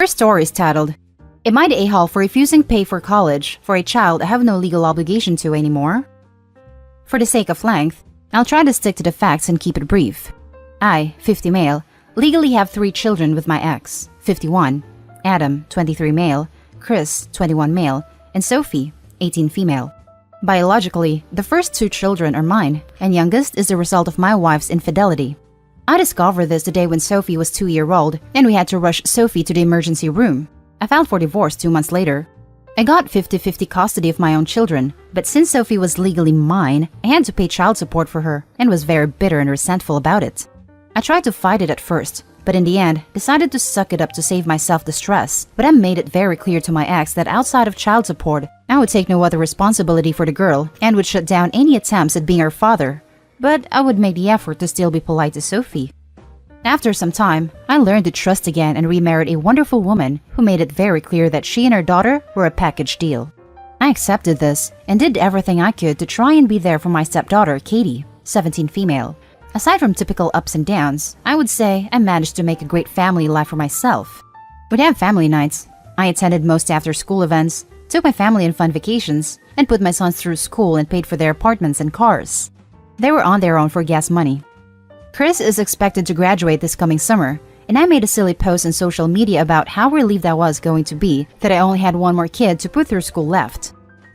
Her story is titled, Am I the a-hole for refusing pay for college for a child I have no legal obligation to anymore? For the sake of length, I'll try to stick to the facts and keep it brief. I, 50 male, legally have 3 children with my ex, 51, Adam, 23 male, Chris, 21 male, and Sophie, 18 female. Biologically, the first 2 children are mine, and youngest is the result of my wife's infidelity. I discovered this the day when Sophie was 2-year-old, and we had to rush Sophie to the emergency room. I filed for divorce 2 months later. I got 50-50 custody of my own children, but since Sophie was legally mine, I had to pay child support for her and was very bitter and resentful about it. I tried to fight it at first, but in the end, decided to suck it up to save myself the stress. But I made it very clear to my ex that outside of child support, I would take no other responsibility for the girl and would shut down any attempts at being her father. But I would make the effort to still be polite to Sophie. After some time, I learned to trust again and remarried a wonderful woman who made it very clear that she and her daughter were a package deal. I accepted this and did everything I could to try and be there for my stepdaughter, Katie, 17 female. Aside from typical ups and downs, I would say I managed to make a great family life for myself. We'd have family nights. I attended most after-school events, took my family on fun vacations, and put my sons through school and paid for their apartments and cars. They were on their own for gas money. Chris is expected to graduate this coming summer, and I made a silly post on social media about how relieved I was going to be that I only had one more kid to put through school left.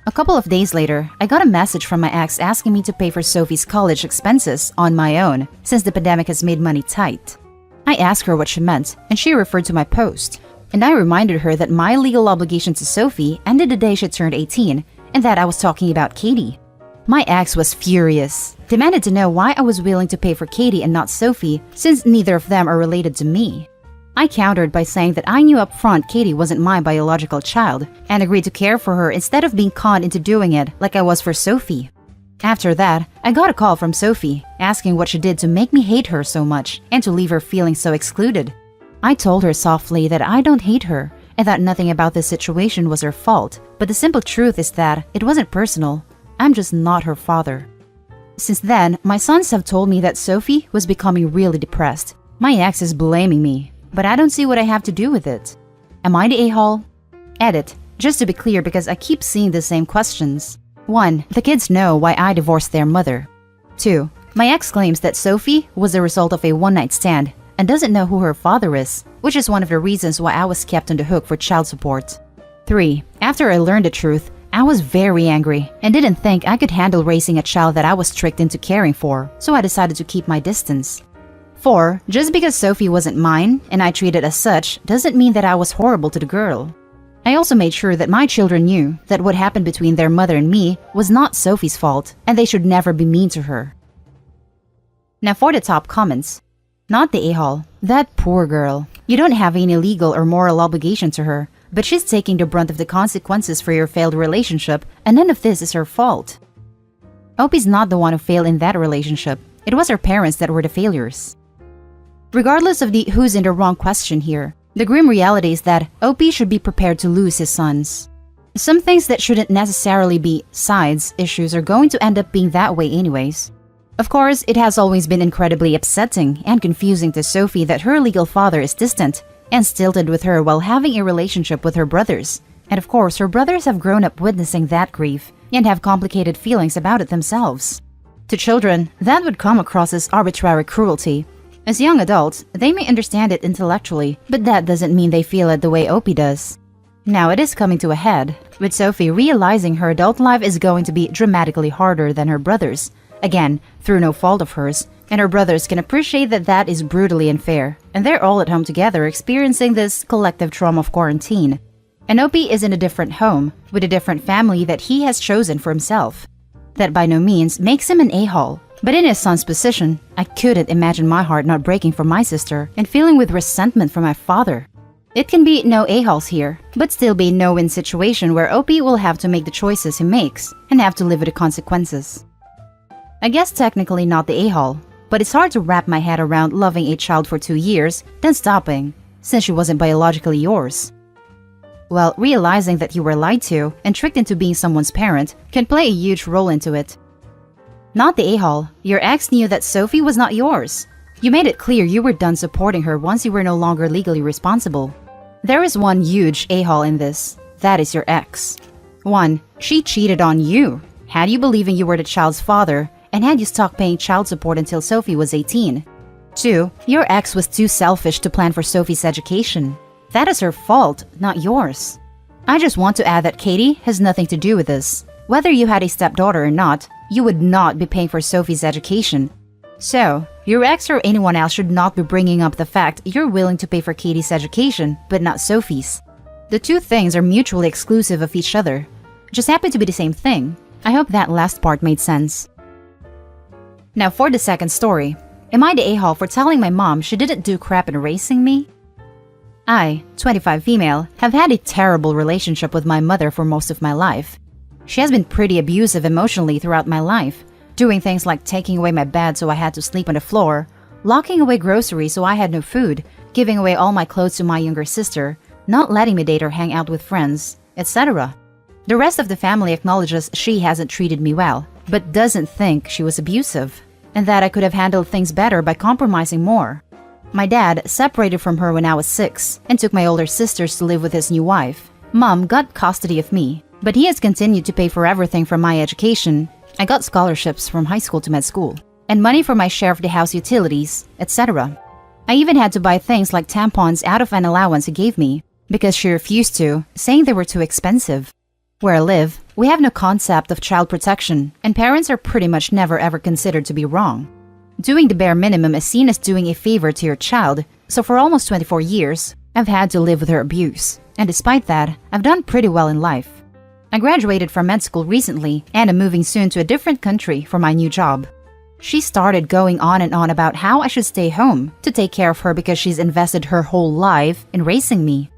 A couple of days later, I got a message from my ex asking me to pay for Sophie's college expenses on my own, since the pandemic has made money tight. I asked her what she meant, and she referred to my post, and I reminded her that my legal obligation to Sophie ended the day she turned 18, and that I was talking about Katie. My ex was furious, demanded to know why I was willing to pay for Katie and not Sophie, since neither of them are related to me. I countered by saying that I knew up front Katie wasn't my biological child, and agreed to care for her instead of being conned into doing it like I was for Sophie. After that, I got a call from Sophie, asking what she did to make me hate her so much and to leave her feeling so excluded. I told her softly that I don't hate her, and that nothing about this situation was her fault, but the simple truth is that it wasn't personal. I'm just not her father. Since then, my sons have told me that Sophie was becoming really depressed. My ex is blaming me, but I don't see what I have to do with it. Am I the a-hole? Edit, just to be clear because I keep seeing the same questions. 1. The kids know why I divorced their mother. 2. My ex claims that Sophie was the result of a one-night stand and doesn't know who her father is, which is one of the reasons why I was kept on the hook for child support. 3. After I learned the truth, I was very angry and didn't think I could handle raising a child that I was tricked into caring for, so I decided to keep my distance. 4. Just because Sophie wasn't mine and I treated as such doesn't mean that I was horrible to the girl. I also made sure that my children knew that what happened between their mother and me was not Sophie's fault and they should never be mean to her. Now for the top comments. Not the a-hole. That poor girl. You don't have any legal or moral obligation to her, but she's taking the brunt of the consequences for your failed relationship, and none of this is her fault. Opie's not the one who failed in that relationship. It was her parents that were the failures. Regardless of the who's in the wrong question here, the grim reality is that Opie should be prepared to lose his sons. Some things that shouldn't necessarily be sides issues are going to end up being that way anyways. Of course, it has always been incredibly upsetting and confusing to Sophie that her legal father is distant and stilted with her while having a relationship with her brothers. And of course, her brothers have grown up witnessing that grief and have complicated feelings about it themselves. To children, that would come across as arbitrary cruelty. As young adults, they may understand it intellectually, but that doesn't mean they feel it the way Opie does. Now it is coming to a head, with Sophie realizing her adult life is going to be dramatically harder than her brothers, again, through no fault of hers, and her brothers can appreciate that that is brutally unfair, and they're all at home together experiencing this collective trauma of quarantine. And Opie is in a different home, with a different family that he has chosen for himself. That by no means makes him an a-hole, but in his son's position, I couldn't imagine my heart not breaking for my sister and feeling with resentment for my father. It can be no a-holes here, but still be a no-win situation where Opie will have to make the choices he makes and have to live with the consequences. I guess technically not the a-hole, but it's hard to wrap my head around loving a child for 2 years, then stopping, since she wasn't biologically yours. Well, realizing that you were lied to and tricked into being someone's parent can play a huge role into it. Not the a-hole, your ex knew that Sophie was not yours. You made it clear you were done supporting her once you were no longer legally responsible. There is one huge a-hole in this. That is your ex. 1. She cheated on you. Had you believing you were the child's father and had you stopped paying child support until Sophie was 18. 2. Your ex was too selfish to plan for Sophie's education. That is her fault, not yours. I just want to add that Katie has nothing to do with this. Whether you had a stepdaughter or not, you would not be paying for Sophie's education. So, your ex or anyone else should not be bringing up the fact you're willing to pay for Katie's education, but not Sophie's. The two things are mutually exclusive of each other. Just happen to be the same thing. I hope that last part made sense. Now for the second story. Am I the a-hole for telling my mom she didn't do crap in raising me? I, 25 female, have had a terrible relationship with my mother for most of my life. She has been pretty abusive emotionally throughout my life, doing things like taking away my bed so I had to sleep on the floor, locking away groceries so I had no food, giving away all my clothes to my younger sister, not letting me date or hang out with friends, etc. The rest of the family acknowledges she hasn't treated me well, but doesn't think she was abusive, and that I could have handled things better by compromising more. My dad separated from her when I was 6 and took my older sisters to live with his new wife. Mom got custody of me, but he has continued to pay for everything from my education. I got scholarships from high school to med school, and money for my share of the house utilities, etc. I even had to buy things like tampons out of an allowance he gave me, because she refused to, saying they were too expensive. Where I live, we have no concept of child protection, and parents are pretty much never ever considered to be wrong. Doing the bare minimum is seen as doing a favor to your child, so for almost 24 years, I've had to live with her abuse, and despite that, I've done pretty well in life. I graduated from med school recently and am moving soon to a different country for my new job. She started going on and on about how I should stay home to take care of her because she's invested her whole life in raising me.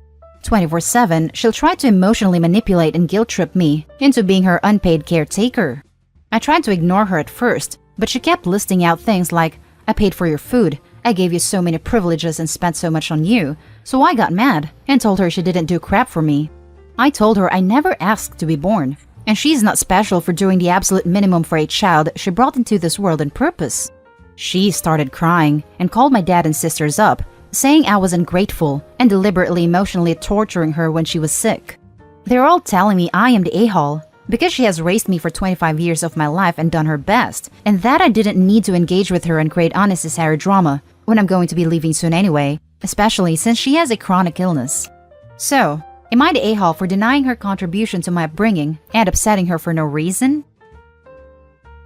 24/7, she'll try to emotionally manipulate and guilt trip me into being her unpaid caretaker. I tried to ignore her at first, but she kept listing out things like, I paid for your food, I gave you so many privileges and spent so much on you, so I got mad and told her she didn't do crap for me. I told her I never asked to be born, and she's not special for doing the absolute minimum for a child she brought into this world on purpose. She started crying and called my dad and sisters up, saying I was ungrateful and deliberately emotionally torturing her when she was sick. They're all telling me I am the a-hole because she has raised me for 25 years of my life and done her best, and that I didn't need to engage with her and create unnecessary drama when I'm going to be leaving soon anyway, especially since she has a chronic illness. So, am I the a-hole for denying her contribution to my upbringing and upsetting her for no reason?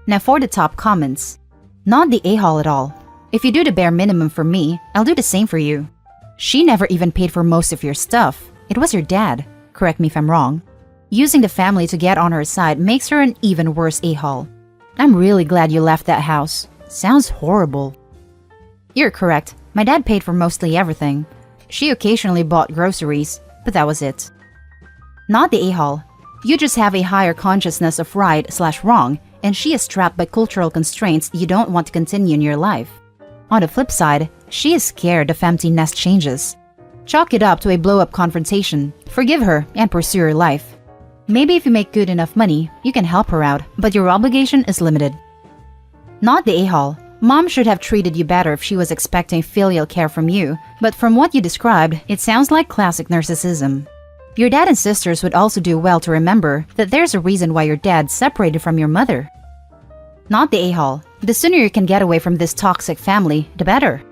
Now for the top comments. Not the a-hole at all. If you do the bare minimum for me, I'll do the same for you. She never even paid for most of your stuff. It was your dad. Correct me if I'm wrong. Using the family to get on her side makes her an even worse a-hole. I'm really glad you left that house. Sounds horrible. You're correct. My dad paid for mostly everything. She occasionally bought groceries, but that was it. Not the a-hole. You just have a higher consciousness of right/wrong, and she is trapped by cultural constraints you don't want to continue in your life. On the flip side, she is scared of empty nest changes. Chalk it up to a blow-up confrontation, forgive her, and pursue your life. Maybe if you make good enough money, you can help her out, but your obligation is limited. Not the a-hole. Mom should have treated you better if she was expecting filial care from you, but from what you described, it sounds like classic narcissism. Your dad and sisters would also do well to remember that there's a reason why your dad separated from your mother. Not the a-hole. The sooner you can get away from this toxic family, the better.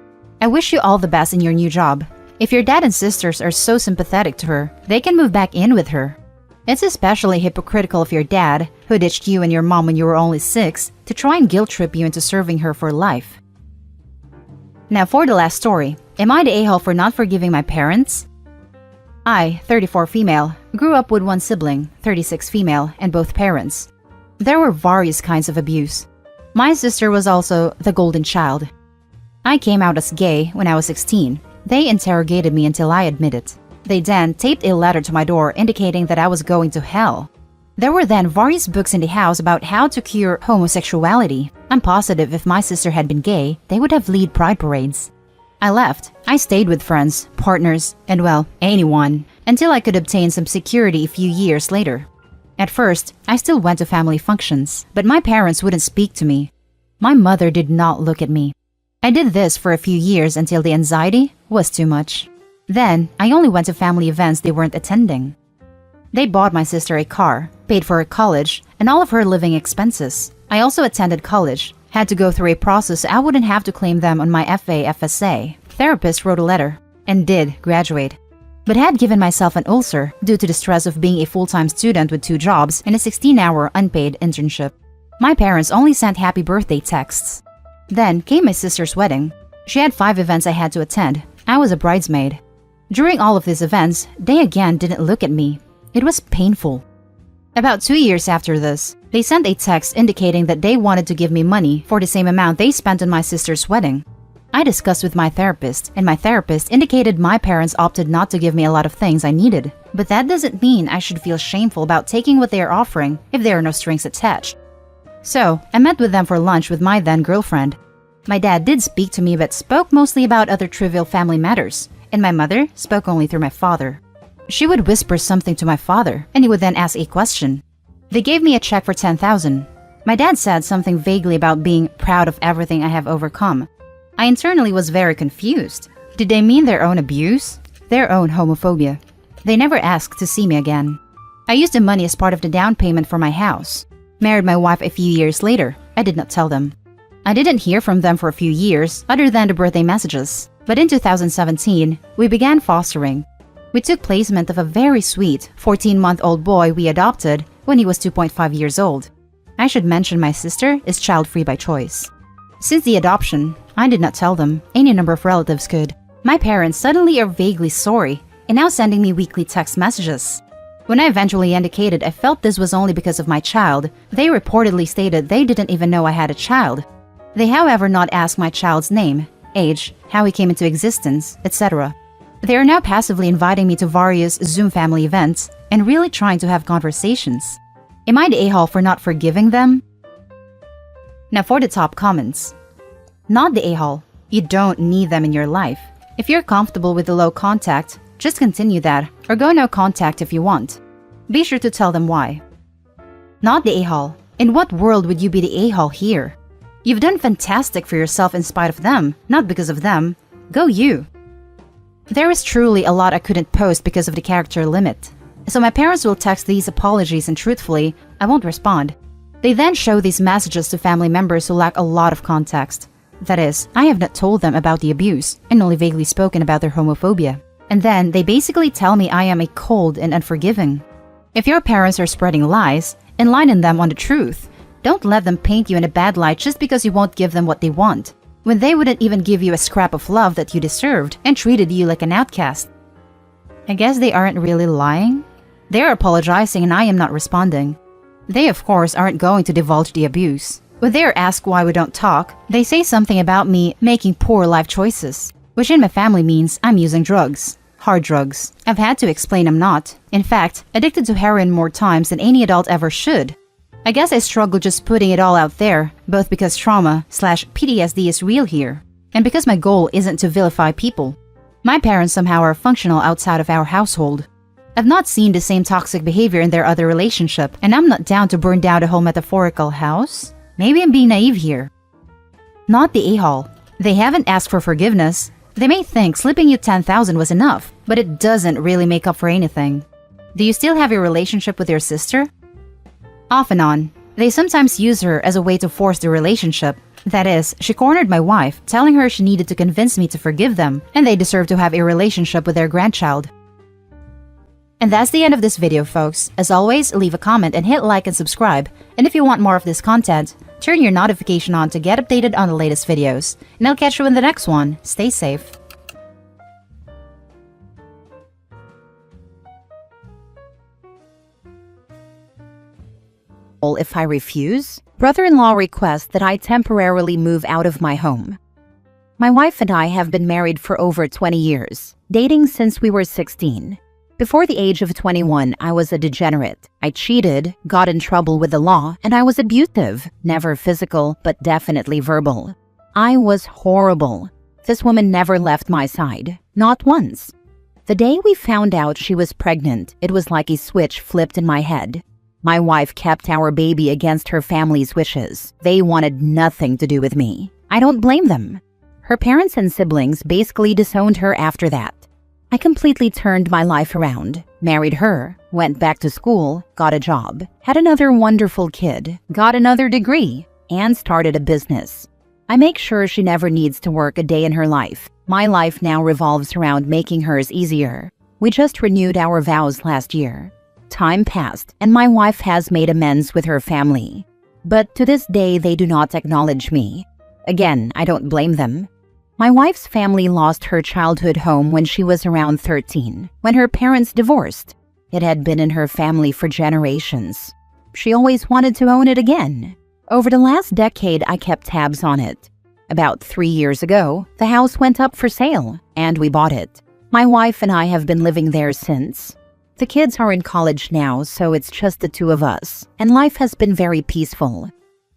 I wish you all the best in your new job. If your dad and sisters are so sympathetic to her, they can move back in with her. It's especially hypocritical of your dad, who ditched you and your mom when you were only 6, to try and guilt trip you into serving her for life. Now for the last story. Am I the a-hole for not forgiving my parents? I, 34 female, grew up with one sibling, 36 female, and both parents. There were various kinds of abuse. My sister was also the golden child. I came out as gay when I was 16. They interrogated me until I admitted. They then taped a letter to my door indicating that I was going to hell. There were then various books in the house about how to cure homosexuality. I'm positive if my sister had been gay, they would have led pride parades. I left. I stayed with friends, partners, and well, anyone, until I could obtain some security a few years later. At first, I still went to family functions, but my parents wouldn't speak to me. My mother did not look at me. I did this for a few years until the anxiety was too much. Then, I only went to family events they weren't attending. They bought my sister a car, paid for her college, and all of her living expenses. I also attended college, had to go through a process so I wouldn't have to claim them on my FA/FSA. Therapist wrote a letter, and did graduate. But had given myself an ulcer due to the stress of being a full-time student with 2 jobs and a 16-hour unpaid internship. My parents only sent happy birthday texts. Then came my sister's wedding. She had 5 events I had to attend. I was a bridesmaid. During all of these events, they again didn't look at me. It was painful. About 2 years after this, they sent a text indicating that they wanted to give me money for the same amount they spent on my sister's wedding. I discussed with my therapist, and my therapist indicated my parents opted not to give me a lot of things I needed. But that doesn't mean I should feel shameful about taking what they are offering if there are no strings attached. So, I met with them for lunch with my then girlfriend. My dad did speak to me but spoke mostly about other trivial family matters, and my mother spoke only through my father. She would whisper something to my father, and he would then ask a question. They gave me a check for $10,000. My dad said something vaguely about being proud of everything I have overcome. I internally was very confused. Did they mean their own abuse? Their own homophobia? They never asked to see me again. I used the money as part of the down payment for my house. Married my wife a few years later. I did not tell them. I didn't hear from them for a few years, other than the birthday messages. But in 2017, we began fostering. We took placement of a very sweet 14-month-old boy we adopted when he was 2.5 years old. I should mention my sister is child-free by choice. Since the adoption, I did not tell them. Any number of relatives could. My parents suddenly are vaguely sorry and now sending me weekly text messages. When I eventually indicated I felt this was only because of my child, they reportedly stated they didn't even know I had a child. They, however, not asked my child's name, age, how he came into existence, etc. They are now passively inviting me to various Zoom family events and really trying to have conversations. Am I the a-hole for not forgiving them? Now for the top comments. Not the a-hole. You don't need them in your life. If you're comfortable with the low contact, just continue that, or go no contact if you want. Be sure to tell them why. Not the a-hole. In what world would you be the a-hole here? You've done fantastic for yourself in spite of them, not because of them. Go you. There is truly a lot I couldn't post because of the character limit. So my parents will text these apologies and truthfully, I won't respond. They then show these messages to family members who lack a lot of context. That is, I have not told them about the abuse and only vaguely spoken about their homophobia. And then they basically tell me I am a cold and unforgiving. If your parents are spreading lies, enlighten them on the truth. Don't let them paint you in a bad light just because you won't give them what they want, when they wouldn't even give you a scrap of love that you deserved and treated you like an outcast. I guess they aren't really lying. They're apologizing and I am not responding. They, of course, aren't going to divulge the abuse. When they are asked why we don't talk, they say something about me making poor life choices, which in my family means I'm using drugs. Hard drugs. I've had to explain I'm not. In fact, addicted to heroin more times than any adult ever should. I guess I struggle just putting it all out there, both because trauma/PTSD is real here, and because my goal isn't to vilify people. My parents somehow are functional outside of our household. I've not seen the same toxic behavior in their other relationship, and I'm not down to burn down the whole metaphorical house. Maybe I'm being naive here. Not the a-hole. They haven't asked for forgiveness. They may think slipping you $10,000 was enough, but it doesn't really make up for anything. Do you still have a relationship with your sister? Off and on. They sometimes use her as a way to force the relationship. That is, she cornered my wife, telling her she needed to convince me to forgive them, and they deserve to have a relationship with their grandchild. And that's the end of this video, folks. As always, leave a comment and hit like and subscribe. And if you want more of this content, turn your notification on to get updated on the latest videos. And I'll catch you in the next one. Stay safe. If I refuse, brother-in-law requests that I temporarily move out of my home. My wife and I have been married for over 20 years, dating since we were 16. Before the age of 21, I was a degenerate. I cheated, got in trouble with the law, and I was abusive, never physical, but definitely verbal. I was horrible. This woman never left my side, not once. The day we found out she was pregnant, it was like a switch flipped in my head. My wife kept our baby against her family's wishes. They wanted nothing to do with me. I don't blame them. Her parents and siblings basically disowned her after that. I completely turned my life around, married her, went back to school, got a job, had another wonderful kid, got another degree, and started a business. I make sure she never needs to work a day in her life. My life now revolves around making hers easier. We just renewed our vows last year. Time passed, and my wife has made amends with her family. But to this day, they do not acknowledge me. Again, I don't blame them. My wife's family lost her childhood home when she was around 13, when her parents divorced. It had been in her family for generations. She always wanted to own it again. Over the last decade, I kept tabs on it. About 3 years ago, the house went up for sale, and we bought it. My wife and I have been living there since. The kids are in college now, so it's just the two of us, and life has been very peaceful.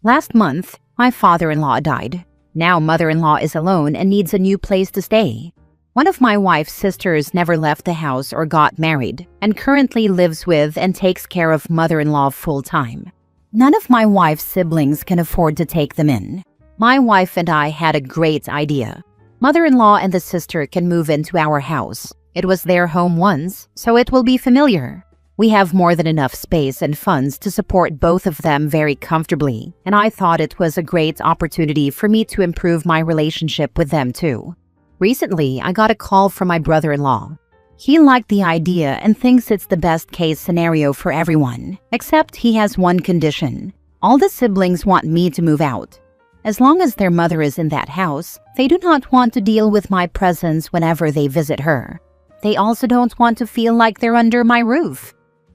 Last month, my father-in-law died. Now mother-in-law is alone and needs a new place to stay. One of my wife's sisters never left the house or got married, and currently lives with and takes care of mother-in-law full-time. None of my wife's siblings can afford to take them in. My wife and I had a great idea. Mother-in-law and the sister can move into our house. It was their home once, so it will be familiar. We have more than enough space and funds to support both of them very comfortably, and I thought it was a great opportunity for me to improve my relationship with them too. Recently, I got a call from my brother-in-law. He liked the idea and thinks it's the best case scenario for everyone, except he has one condition. All the siblings want me to move out. As long as their mother is in that house, they do not want to deal with my presence whenever they visit her. They also don't want to feel like they're under my roof.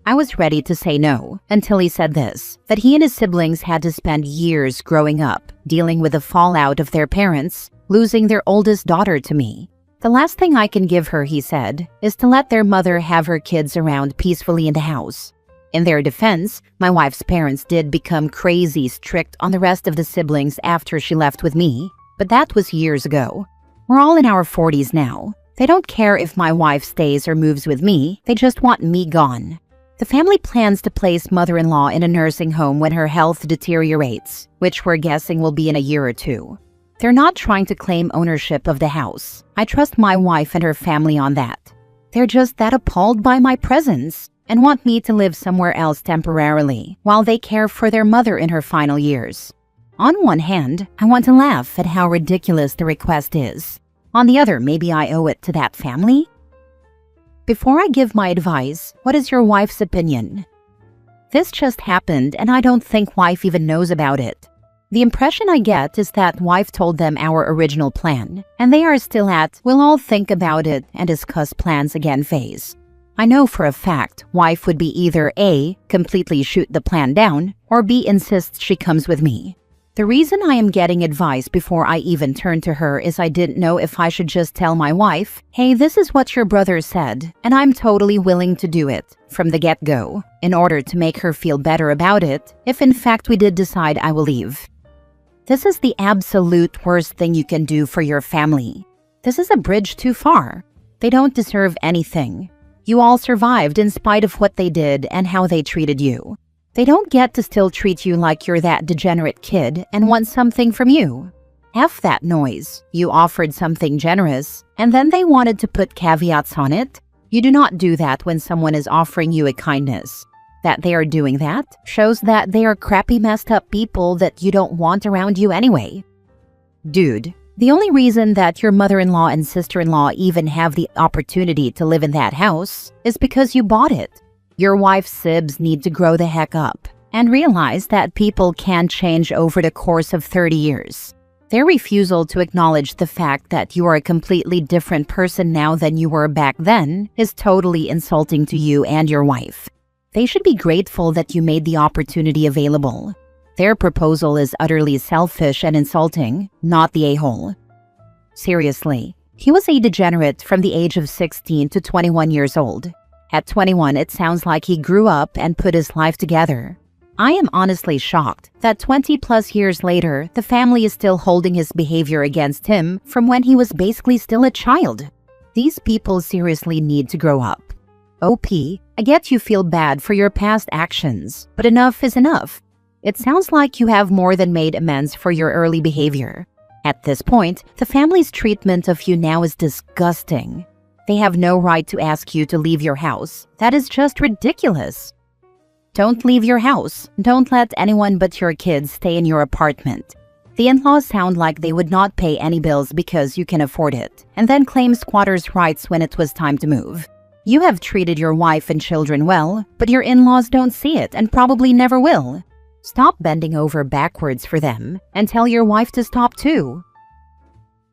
I was ready to say no until he said this, that he and his siblings had to spend years growing up, dealing with the fallout of their parents, losing their oldest daughter to me. The last thing I can give her, he said, is to let their mother have her kids around peacefully in the house. In their defense, my wife's parents did become crazy strict on the rest of the siblings after she left with me, but that was years ago. We're all in our 40s now. They don't care if my wife stays or moves with me, they just want me gone. The family plans to place mother-in-law in a nursing home when her health deteriorates, which we're guessing will be in a year or two. They're not trying to claim ownership of the house. I trust my wife and her family on that. They're just that appalled by my presence and want me to live somewhere else temporarily while they care for their mother in her final years. On one hand, I want to laugh at how ridiculous the request is. On the other, maybe I owe it to that family? Before I give my advice, what is your wife's opinion? This just happened and I don't think wife even knows about it. The impression I get is that wife told them our original plan, and they are still at we'll all think about it and discuss plans again phase. I know for a fact wife would be either A, completely shoot the plan down, or B, insists she comes with me. The reason I am getting advice before I even turn to her is I didn't know if I should just tell my wife, hey, this is what your brother said, and I'm totally willing to do it from the get-go, in order to make her feel better about it if in fact we did decide I will leave. This is the absolute worst thing you can do for your family. This is a bridge too far. They don't deserve anything. You all survived in spite of what they did and how they treated you. They don't get to still treat you like you're that degenerate kid and want something from you. F that noise. You offered something generous, and then they wanted to put caveats on it. You do not do that when someone is offering you a kindness. That they are doing that shows that they are crappy messed up people that you don't want around you anyway. Dude, the only reason that your mother-in-law and sister-in-law even have the opportunity to live in that house is because you bought it. Your wife's sibs need to grow the heck up and realize that people can change over the course of 30 years. Their refusal to acknowledge the fact that you are a completely different person now than you were back then is totally insulting to you and your wife. They should be grateful that you made the opportunity available. Their proposal is utterly selfish and insulting, not the a-hole. Seriously, he was a degenerate from the age of 16 to 21 years old. At 21, it sounds like he grew up and put his life together. I am honestly shocked that 20+ years later, the family is still holding his behavior against him from when he was basically still a child. These people seriously need to grow up. OP, I get you feel bad for your past actions, but enough is enough. It sounds like you have more than made amends for your early behavior. At this point, the family's treatment of you now is disgusting. They have no right to ask you to leave your house. That is just ridiculous. Don't leave your house. Don't let anyone but your kids stay in your apartment. The in-laws sound like they would not pay any bills because you can afford it, and then claim squatters' rights when it was time to move. You have treated your wife and children well, but your in-laws don't see it and probably never will. Stop bending over backwards for them and tell your wife to stop too.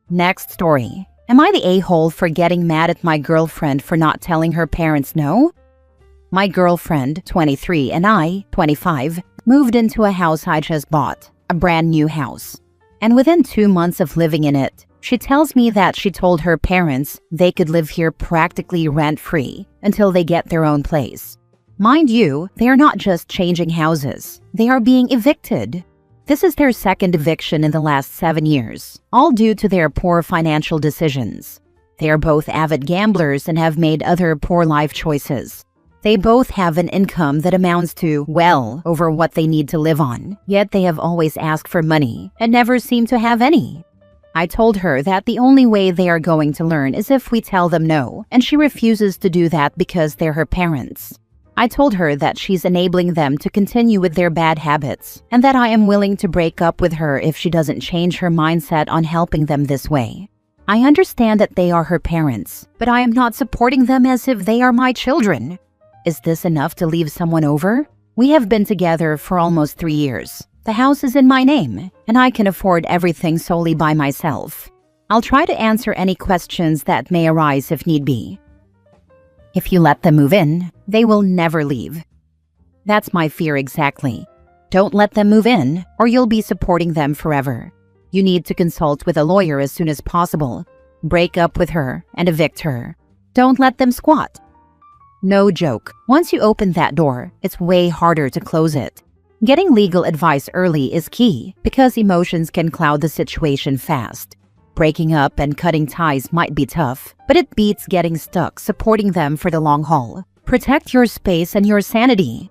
Next story. Am I the a-hole for getting mad at my girlfriend for not telling her parents no? My girlfriend, 23, and I, 25, moved into a house I just bought, a brand new house. And within 2 months of living in it, she tells me that she told her parents they could live here practically rent-free until they get their own place. Mind you, they are not just changing houses, they are being evicted. This is their second eviction in the last 7 years, all due to their poor financial decisions. They are both avid gamblers and have made other poor life choices. They both have an income that amounts to well over what they need to live on, yet they have always asked for money and never seem to have any. I told her that the only way they are going to learn is if we tell them no, and she refuses to do that because they're her parents. I told her that she's enabling them to continue with their bad habits, and that I am willing to break up with her if she doesn't change her mindset on helping them this way. I understand that they are her parents, but I am not supporting them as if they are my children. Is this enough to leave someone over? We have been together for almost 3 years. The house is in my name, and I can afford everything solely by myself. I'll try to answer any questions that may arise if need be. If you let them move in, they will never leave. That's my fear exactly. Don't let them move in, or you'll be supporting them forever. You need to consult with a lawyer as soon as possible. Break up with her and evict her. Don't let them squat. No joke. Once you open that door, it's way harder to close it. Getting legal advice early is key because emotions can cloud the situation fast. Breaking up and cutting ties might be tough, but it beats getting stuck supporting them for the long haul. Protect your space and your sanity.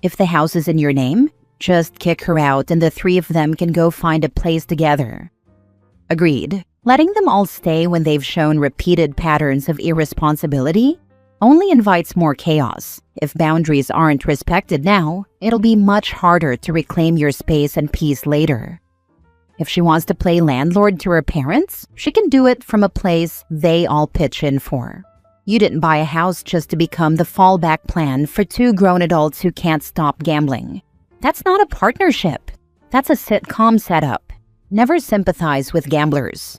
If the house is in your name, just kick her out and the 3 of them can go find a place together. Agreed. Letting them all stay when they've shown repeated patterns of irresponsibility only invites more chaos. If boundaries aren't respected now, it'll be much harder to reclaim your space and peace later. If she wants to play landlord to her parents, she can do it from a place they all pitch in for. You didn't buy a house just to become the fallback plan for 2 grown adults who can't stop gambling. That's not a partnership. That's a sitcom setup. Never sympathize with gamblers.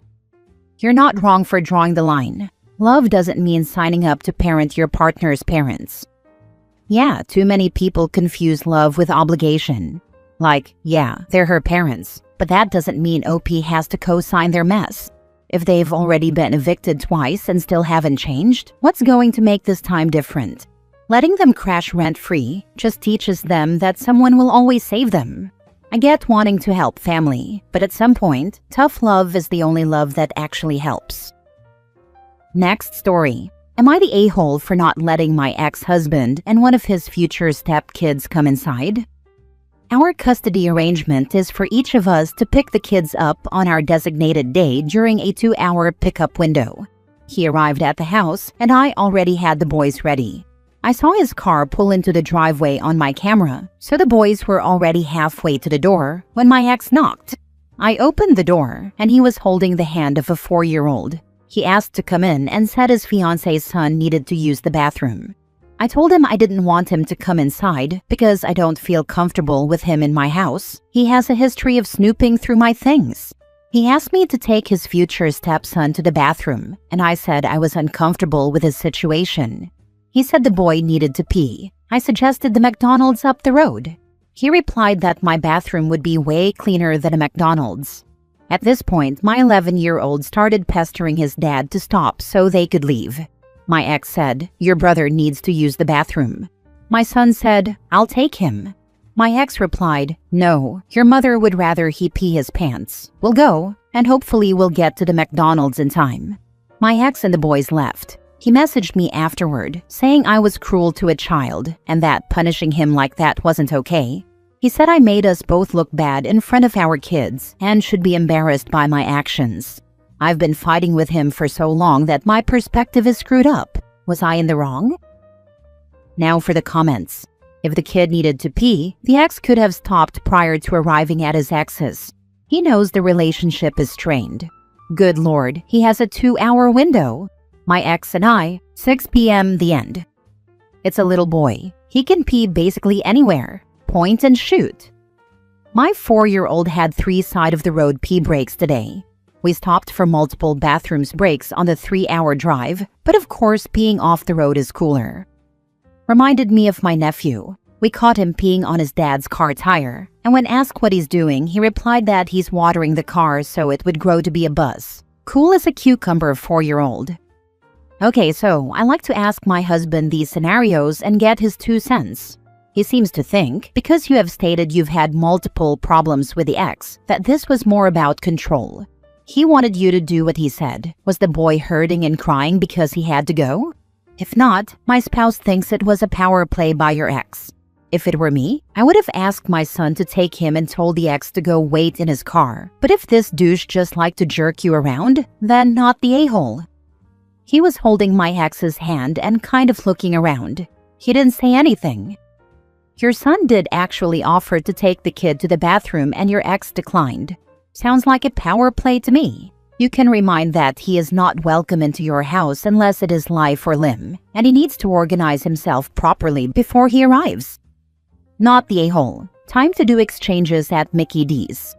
You're not wrong for drawing the line. Love doesn't mean signing up to parent your partner's parents. Yeah, too many people confuse love with obligation. Like, yeah, they're her parents, but that doesn't mean OP has to co-sign their mess. If they've already been evicted twice and still haven't changed, what's going to make this time different? Letting them crash rent-free just teaches them that someone will always save them. I get wanting to help family, but at some point, tough love is the only love that actually helps. Next story. Am I the a-hole for not letting my ex-husband and one of his future step-kids come inside? Our custody arrangement is for each of us to pick the kids up on our designated day during a 2-hour pickup window. He arrived at the house, and I already had the boys ready. I saw his car pull into the driveway on my camera, so the boys were already halfway to the door when my ex knocked. I opened the door, and he was holding the hand of a 4-year-old. He asked to come in and said his fiance's son needed to use the bathroom. I told him I didn't want him to come inside because I don't feel comfortable with him in my house. He has a history of snooping through my things. He asked me to take his future stepson to the bathroom, and I said I was uncomfortable with his situation. He said the boy needed to pee. I suggested the McDonald's up the road. He replied that my bathroom would be way cleaner than a McDonald's. At this point, my 11-year-old started pestering his dad to stop so they could leave. My ex said, "Your brother needs to use the bathroom." My son said, "I'll take him." My ex replied, "No, your mother would rather he pee his pants. We'll go, and hopefully we'll get to the McDonald's in time." My ex and the boys left. He messaged me afterward, saying I was cruel to a child and that punishing him like that wasn't okay. He said I made us both look bad in front of our kids and should be embarrassed by my actions. I've been fighting with him for so long that my perspective is screwed up. Was I in the wrong? Now for the comments. If the kid needed to pee, the ex could have stopped prior to arriving at his ex's. He knows the relationship is strained. Good Lord, he has a 2-hour window. My ex and I, 6 p.m. the end. It's a little boy. He can pee basically anywhere. Point and shoot. My 4-year-old had 3 side-of-the-road pee breaks today. We stopped for multiple bathrooms breaks on the 3-hour drive, but of course peeing off the road is cooler. Reminded me of my nephew. We caught him peeing on his dad's car tire, and when asked what he's doing, he replied that he's watering the car so it would grow to be a bus. Cool as a cucumber 4-year-old. Okay, so I like to ask my husband these scenarios and get his 2 cents. He seems to think, because you have stated you've had multiple problems with the ex, that this was more about control. He wanted you to do what he said. Was the boy hurting and crying because he had to go? If not, my spouse thinks it was a power play by your ex. If it were me, I would have asked my son to take him and told the ex to go wait in his car. But if this douche just liked to jerk you around, then not the a-hole. He was holding my ex's hand and kind of looking around. He didn't say anything. Your son did actually offer to take the kid to the bathroom and your ex declined. Sounds like a power play to me. You can remind that he is not welcome into your house unless it is life or limb, and he needs to organize himself properly before he arrives. Not the a-hole. Time to do exchanges at Mickey D's.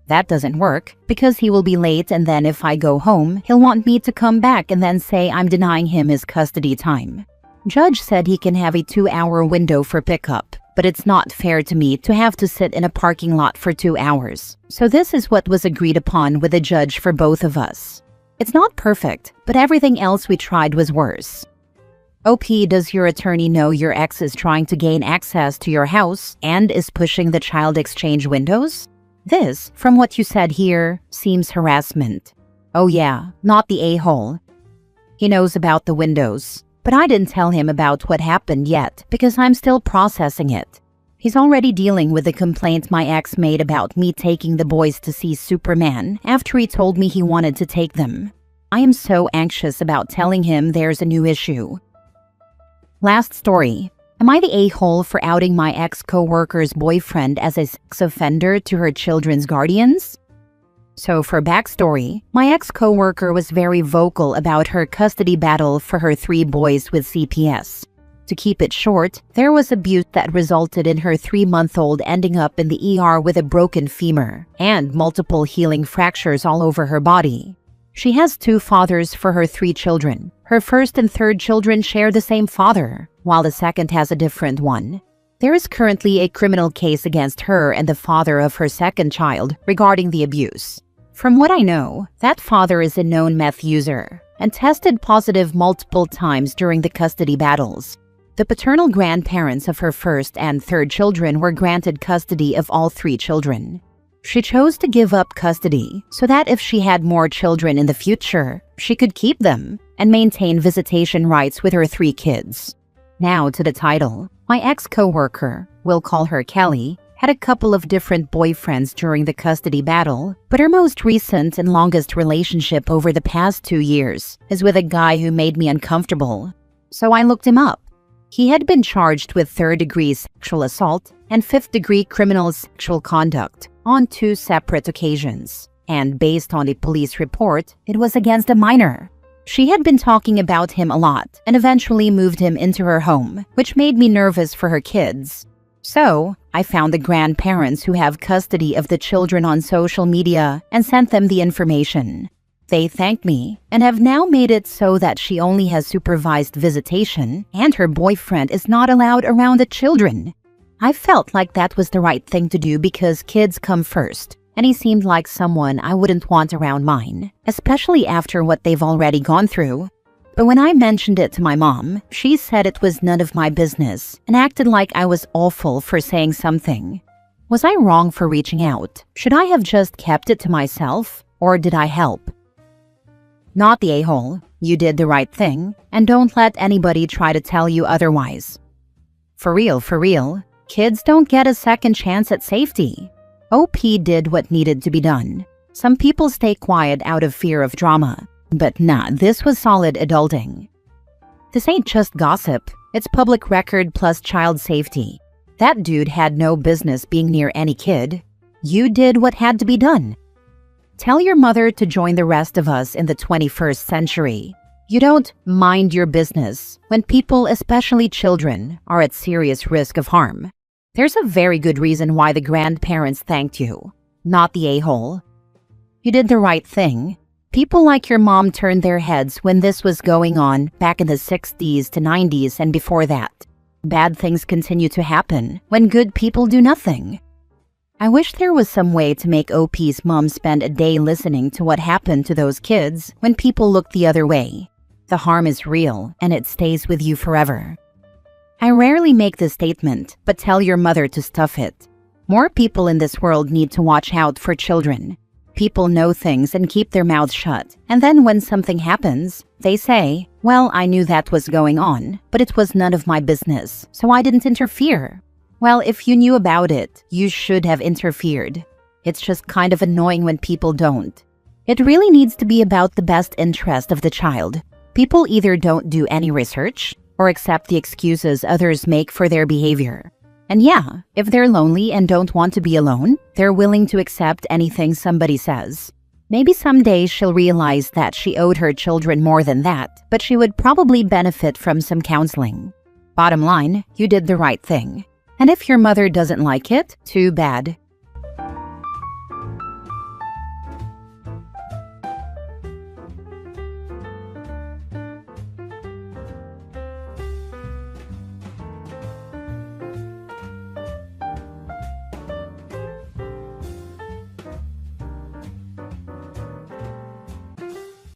That doesn't work because he will be late, and then if I go home, he'll want me to come back and then say I'm denying him his custody time. Judge said he can have a 2-hour window for pickup, but it's not fair to me to have to sit in a parking lot for 2 hours. So this is what was agreed upon with the judge for both of us. It's not perfect, but everything else we tried was worse. OP, does your attorney know your ex is trying to gain access to your house and is pushing the child exchange windows? This, from what you said here, seems harassment. Oh yeah, not the a-hole. He knows about the windows, but I didn't tell him about what happened yet because I'm still processing it. He's already dealing with the complaint my ex made about me taking the boys to see Superman after he told me he wanted to take them. I am so anxious about telling him there's a new issue. Last story. Am I the a-hole for outing my ex-coworker's boyfriend as a sex offender to her children's guardians? So for backstory, my ex-coworker was very vocal about her custody battle for her 3 boys with CPS. To keep it short, there was abuse that resulted in her 3-month-old ending up in the ER with a broken femur and multiple healing fractures all over her body. She has 2 fathers for her 3 children. Her first and third children share the same father, while the second has a different one. There is currently a criminal case against her and the father of her second child regarding the abuse. From what I know, that father is a known meth user and tested positive multiple times during the custody battles. The paternal grandparents of her first and third children were granted custody of all 3 children. She chose to give up custody so that if she had more children in the future, she could keep them and maintain visitation rights with her 3 kids. Now to the title. My ex-coworker, we'll call her Kelly, had a couple of different boyfriends during the custody battle, but her most recent and longest relationship over the past 2 years is with a guy who made me uncomfortable. So I looked him up. He had been charged with 3rd-degree sexual assault and 5th-degree criminal sexual conduct on 2 separate occasions, and based on a police report, it was against a minor. She had been talking about him a lot and eventually moved him into her home, which made me nervous for her kids. So, I found the grandparents who have custody of the children on social media and sent them the information. They thanked me and have now made it so that she only has supervised visitation and her boyfriend is not allowed around the children. I felt like that was the right thing to do because kids come first, and he seemed like someone I wouldn't want around mine, especially after what they've already gone through. But when I mentioned it to my mom, she said it was none of my business and acted like I was awful for saying something. Was I wrong for reaching out? Should I have just kept it to myself, or did I help? Not the a-hole. You did the right thing, and don't let anybody try to tell you otherwise. For real, kids don't get a second chance at safety. OP did what needed to be done. Some people stay quiet out of fear of drama. But nah, this was solid adulting. This ain't just gossip. It's public record plus child safety. That dude had no business being near any kid. You did what had to be done. Tell your mother to join the rest of us in the 21st century. You don't mind your business when people, especially children, are at serious risk of harm. There's a very good reason why the grandparents thanked you, not the a-hole. You did the right thing. People like your mom turned their heads when this was going on back in the 60s to 90s and before that. Bad things continue to happen when good people do nothing. I wish there was some way to make OP's mom spend a day listening to what happened to those kids when people look the other way. The harm is real and it stays with you forever. I rarely make this statement, but tell your mother to stuff it. More people in this world need to watch out for children. People know things and keep their mouths shut, and then when something happens, they say, well, I knew that was going on, but it was none of my business, so I didn't interfere. Well, if you knew about it, you should have interfered. It's just kind of annoying when people don't. It really needs to be about the best interest of the child. People either don't do any research or accept the excuses others make for their behavior. And yeah, if they're lonely and don't want to be alone, they're willing to accept anything somebody says. Maybe someday she'll realize that she owed her children more than that, but she would probably benefit from some counseling. Bottom line, you did the right thing. And if your mother doesn't like it, too bad.